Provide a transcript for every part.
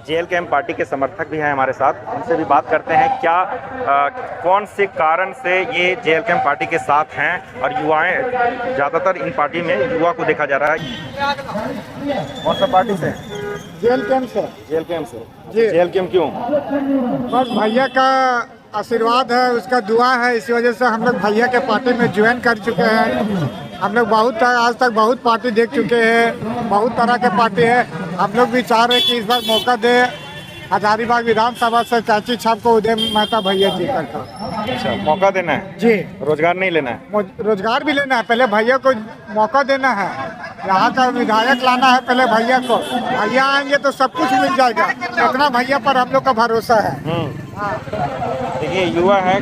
JLKM party के समर्थक भी हैं हमारे साथ, उनसे भी बात करते हैं क्या कौन से कारण से ये जेएलकेएम पार्टी के साथ हैं और युवाएं ज़्यादातर इन पार्टी में युवा को देखा जा रहा है। कौन सा पार्टी से? जेएलकेएम से। जेएलकेएम से जी। जेएलकेएम क्यों? बस भैया का आशीर्वाद है, उसका दुआ है, इसी वजह से हम लोग भैया के पार्टी में ज्वाइन कर चुके हैं। हम लोग आज तक बहुत पार्टी देख चुके हैं, बहुत तरह के पार्टी है। हम लोग भी चाह रहे हैं कि इस बार मौका दे हजारीबाग विधानसभा से चाची छाप को उदय मेहता भैया जी करके। अच्छा, मौका देना है जी, रोजगार नहीं लेना है? रोजगार भी लेना है, पहले भैया को मौका देना है। यहाँ का विधायक लाना है पहले भैया को, भैया आएंगे तो सब कुछ मिल जाएगा, इतना भैया पर हम लोग का भरोसा है। देखिए युवा है,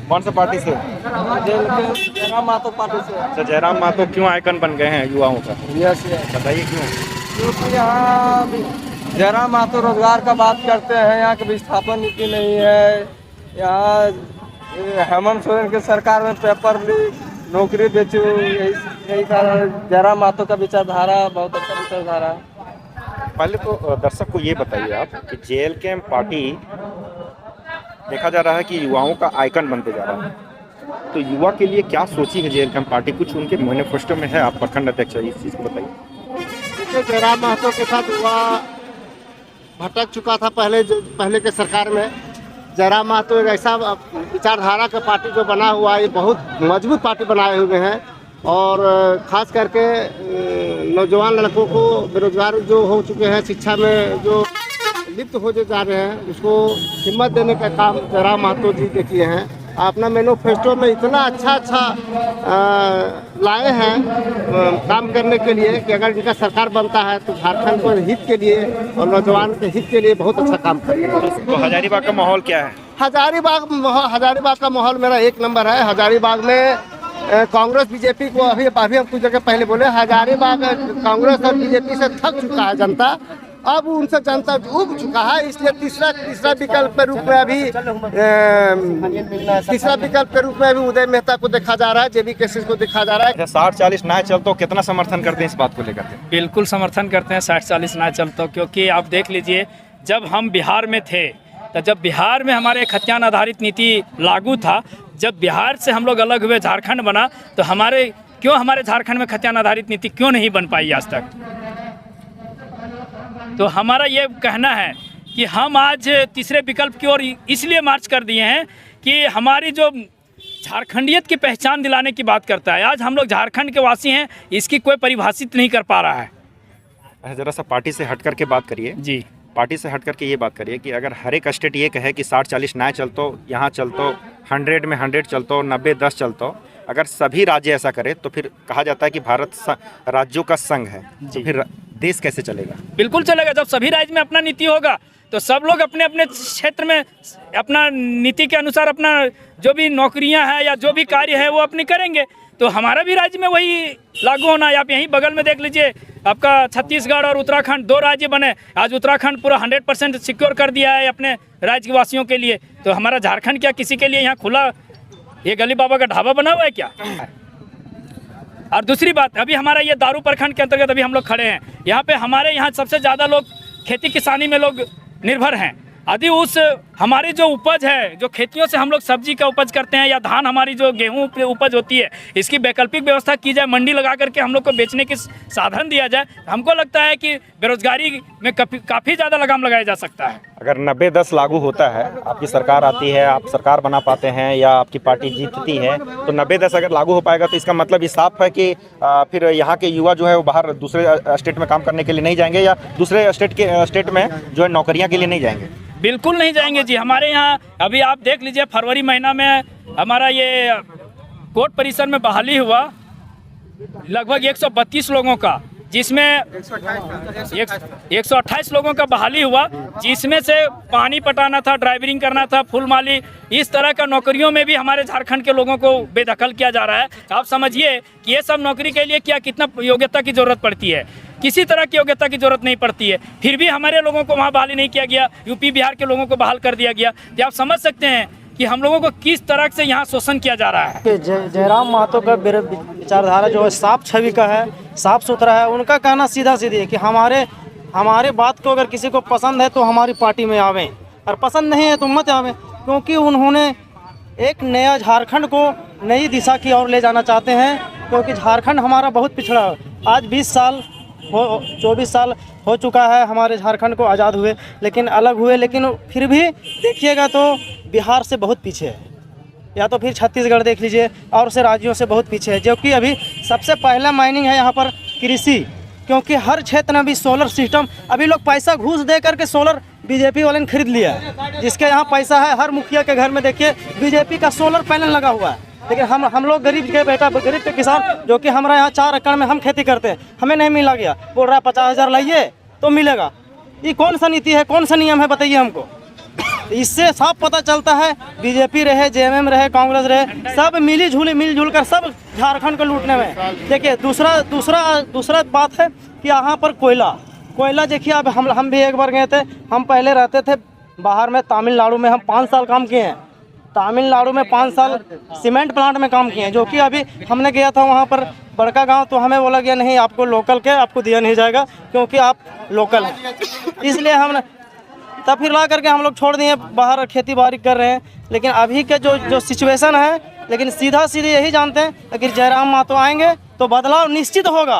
कौन सा पार्टी से? जयराम महतो पार्टी से। अच्छा, जयराम महतो क्यों आइकन बन गए हैं युवाओं का? यस, बताइए क्यों? क्योंकि यहाँ जयराम महतो रोजगार का बात करते हैं, यहाँ की विस्थापन नीति नहीं है। यहाँ हेमंत सोरेन की सरकार में पेपर लीक, नौकरी बेचो, यही कारण जयराम महतो का विचारधारा बहुत अच्छा विचारधारा है। पहले तो दर्शक को ये बताइए आप कि जेएलकेएम पार्टी देखा जा रहा है कि युवाओं का आइकन बनते जा रहा है, तो युवा के लिए क्या सोची है जेएलकेएम पार्टी? कुछ उनके मैनिफेस्टो में है, आप प्रखंड अध्यक्ष है, इस चीज़ को बताइए। देखिए, जयराम महतो के साथ हुआ भटक चुका था पहले के सरकार में। जयराम महतो एक ऐसा विचारधारा का पार्टी जो बना हुआ है, ये बहुत मजबूत पार्टी बनाए हुए हैं और ख़ास करके नौजवान लड़कों को बेरोजगार जो हो चुके हैं, शिक्षा में जो लिप्त हो जा रहे हैं, उसको हिम्मत देने का काम जयराम महतो जी के किए हैं। अपना मैनिफेस्टो में इतना अच्छा लाए हैं काम करने के लिए कि अगर इनका सरकार बनता है तो झारखंड को हित के लिए और नौजवान के हित के लिए बहुत अच्छा काम करेगा। तो हजारीबाग का माहौल क्या है? हजारीबाग का माहौल मेरा एक नंबर है। हजारीबाग में कांग्रेस बीजेपी को अभी हम कुछ जगह पहले बोले, हजारीबाग कांग्रेस और बीजेपी से थक चुका है जनता, अब उनसे जनता उब चुका है। इसलिए तीसरा विकल्प के रूप में अभी उदय मेहता को देखा जा रहा है, जेबी केसेस को देखा जा रहा है। 60-40 ना चलते, कितना समर्थन करते हैं इस बात को लेकर? बिल्कुल समर्थन करते हैं 60-40 ना चलते, क्योंकि आप देख लीजिए जब हम बिहार में थे तो जब बिहार में हमारे खतियान आधारित नीति लागू था, जब बिहार से हम लोग अलग हुए झारखंड बना, तो हमारे झारखंड में खतियान आधारित नीति क्यों नहीं बन पाई आज तक? तो हमारा ये कहना है कि हम आज तीसरे विकल्प की ओर इसलिए मार्च कर दिए हैं कि हमारी जो झारखंडियत की पहचान दिलाने की बात करता है। आज हम लोग झारखंड के वासी हैं, इसकी कोई परिभाषित नहीं कर पा रहा है। ज़रा सा पार्टी से हट करके बात करिए। जी, पार्टी से हट करके ये बात करिए कि अगर हर एक स्टेट ये कहे कि 60-40 ना चलतो, यहाँ चलतो, 100 में 100 चलतो, 90-10 चलतो, अगर सभी राज्य ऐसा करे तो फिर कहा जाता है कि भारत राज्यों का संघ है, तो फिर देश कैसे चलेगा? बिल्कुल चलेगा। जब सभी राज्य में अपना नीति होगा तो सब लोग अपने अपने क्षेत्र में अपना नीति के अनुसार अपना जो भी नौकरियां हैं या जो भी कार्य है वो अपने करेंगे, तो हमारा भी राज्य में वही लागू होना है। आप यहीं बगल में देख लीजिए, आपका छत्तीसगढ़ और उत्तराखंड 2 राज्य बने। आज उत्तराखंड पूरा 100% सिक्योर कर दिया है अपने राज्य वासियों के लिए, तो हमारा झारखंड क्या किसी के लिए यहाँ खुला ये गली बाबा का ढाबा बना हुआ है क्या? और दूसरी बात, अभी हमारा ये दारू प्रखंड के अंतर्गत अभी हम लोग खड़े हैं। यहाँ पे हमारे यहाँ सबसे ज़्यादा लोग खेती किसानी में लोग निर्भर हैं। यदि उस हमारी जो उपज है, जो खेतियों से हम लोग सब्जी का उपज करते हैं या धान, हमारी जो गेहूं की उपज होती है, इसकी वैकल्पिक व्यवस्था की जाए, मंडी लगा करके हम लोग को बेचने की साधन दिया जाए, हमको लगता है कि बेरोजगारी में काफ़ी ज़्यादा लगाम लगाया जा सकता है। अगर 90-10 लागू होता है, आपकी सरकार आती है, आप सरकार बना पाते हैं या आपकी पार्टी जीतती है, तो 90-10 अगर लागू हो पाएगा तो इसका मतलब ये साफ है कि फिर यहाँ के युवा जो है वो बाहर दूसरे स्टेट में काम करने के लिए नहीं जाएंगे या दूसरे स्टेट में जो है नौकरियाँ के लिए नहीं जाएंगे। बिल्कुल नहीं जाएंगे जी। हमारे यहाँ अभी आप देख लीजिए, फरवरी महीना में हमारा ये कोर्ट परिसर में बहाली हुआ लगभग 132 लोगों का, जिसमें 128 लोगों का बहाली हुआ, जिसमें से पानी पटाना था, ड्राइवरिंग करना था, फुल माली, इस तरह का नौकरियों में भी हमारे झारखंड के लोगों को बेदखल किया जा रहा है। आप समझिए कि ये सब नौकरी के लिए कितना योग्यता की ज़रूरत पड़ती है। किसी तरह की योग्यता की जरूरत नहीं पड़ती है, फिर भी हमारे लोगों को वहाँ बहाली नहीं किया गया, यूपी बिहार के लोगों को बहाल कर दिया गया। तो आप समझ सकते हैं कि हम लोगों को किस तरह से यहाँ शोषण किया जा रहा है। जयराम महतो का विचारधारा जो है साफ छवि का है, साफ सुथरा है। उनका कहना सीधा सीधी है कि हमारे बात को अगर किसी को पसंद है तो हमारी पार्टी में आवें, और पसंद नहीं है तो मत आवें, क्योंकि उन्होंने एक नया झारखंड को नई दिशा की ओर ले जाना चाहते हैं। क्योंकि झारखंड हमारा बहुत पिछड़ा है। आज 24 साल हो चुका है हमारे झारखंड को आज़ाद हुए, लेकिन अलग हुए, लेकिन फिर भी देखिएगा तो बिहार से बहुत पीछे है, या तो फिर छत्तीसगढ़ देख लीजिए, और से राज्यों से बहुत पीछे है। जो कि अभी सबसे पहला माइनिंग है यहाँ पर कृषि, क्योंकि हर क्षेत्र में अभी सोलर सिस्टम, अभी लोग पैसा घूस दे करके सोलर बीजेपी वाले ने खरीद लिया है। जिसके यहाँ पैसा है, हर मुखिया के घर में देखिए बीजेपी का सोलर पैनल लगा हुआ है। लेकिन हम लोग गरीब के बेटा, गरीब के किसान, जो कि हमारा यहाँ 4 एकड़ में हम खेती करते हैं, हमें नहीं मिला गया। बोल रहा है 50,000 लाइए तो मिलेगा। ये कौन सा नीति है, कौन सा नियम है, बताइए हमको। इससे साफ पता चलता है बीजेपी रहे, जेएमएम रहे, कांग्रेस रहे, सब मिलजुल कर सब झारखंड को लूटने में। देखिए दूसरा बात है कि यहाँ पर कोयला देखिए, अब हम भी एक बार गए थे। हम पहले रहते थे बाहर में, तमिलनाडु में हम 5 साल काम किए हैं। तमिलनाडु में 5 साल सीमेंट प्लांट में काम किए हैं। जो कि अभी हमने गया था वहाँ पर बड़का गांव, तो हमें बोला गया नहीं, आपको लोकल के आपको दिया नहीं जाएगा, क्योंकि आप लोकल हैं। इसलिए हमने तब फिर ला करके हम लोग छोड़ दिए, बाहर खेती बाड़ी कर रहे हैं। लेकिन अभी के जो सिचुएशन है, लेकिन सीधे यही जानते हैं, अगर जयराम महतो आएंगे तो बदलाव निश्चित होगा।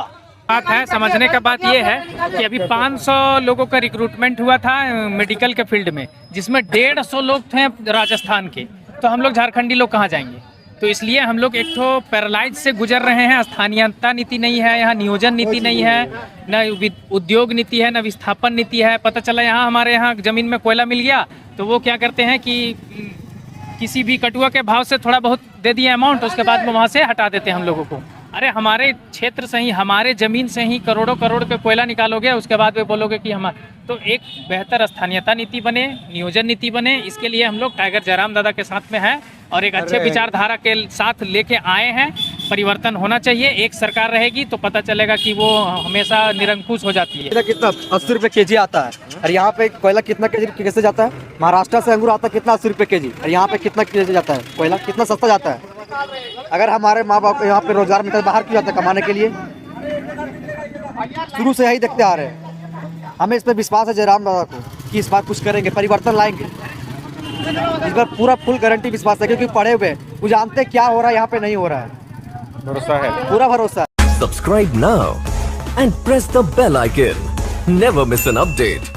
बात है, समझने का बात ये है कि अभी 500 लोगों का रिक्रूटमेंट हुआ था मेडिकल के फील्ड में, जिसमें 150 लोग थे राजस्थान के। तो हम लोग झारखंडी लोग कहाँ जाएंगे? तो इसलिए हम लोग एक तो पैरालाइज से गुजर रहे हैं। स्थानीयता नीति नहीं है यहाँ, नियोजन नीति नहीं है, न उद्योग नीति है, न विस्थापन नीति है। पता चला यहाँ हमारे यहाँ ज़मीन में कोयला मिल गया तो वो क्या करते हैं कि किसी भी कटुआ के भाव से थोड़ा बहुत दे दिए अमाउंट, उसके बाद वो वहाँ से हटा देते हैं हम लोगों को। अरे हमारे क्षेत्र से ही, हमारे ज़मीन से ही करोड़ों करोड़ के कोयला निकालोगे, उसके बाद वे बोलोगे कि हम। तो एक बेहतर स्थानीयता नीति बने, नियोजन नीति बने, इसके लिए हम लोग टाइगर जयराम दादा के साथ में हैं और एक अच्छे विचारधारा के साथ लेके आए हैं। परिवर्तन होना चाहिए। एक सरकार रहेगी तो पता चलेगा कि वो हमेशा निरंकुश हो जाती है। कितना 80 रुपये केजी आता है, और यहाँ पे कोयला कितना केजी कैसे जाता है? महाराष्ट्र से अंगूर आता है कितना 80 रुपये केजी, और यहाँ पे कितना केजी जाता है? कोयला कितना सस्ता जाता है। अगर हमारे माँ बाप यहाँ पे रोजगार मिलता है, बाहर क्यों जाता है कमाने के लिए? शुरू से यही देखते आ रहे हैं। हमें इस पर विश्वास है जयराम दादा को कि इस बार कुछ करेंगे, परिवर्तन लाएंगे। इस बार पूरा फुल गारंटी विश्वास है, क्योंकि पढ़े हुए वो जानते हैं क्या हो रहा है, यहाँ पे नहीं हो रहा है। भरोसा है, पूरा भरोसा है। Subscribe now and press the bell icon. Never miss an update.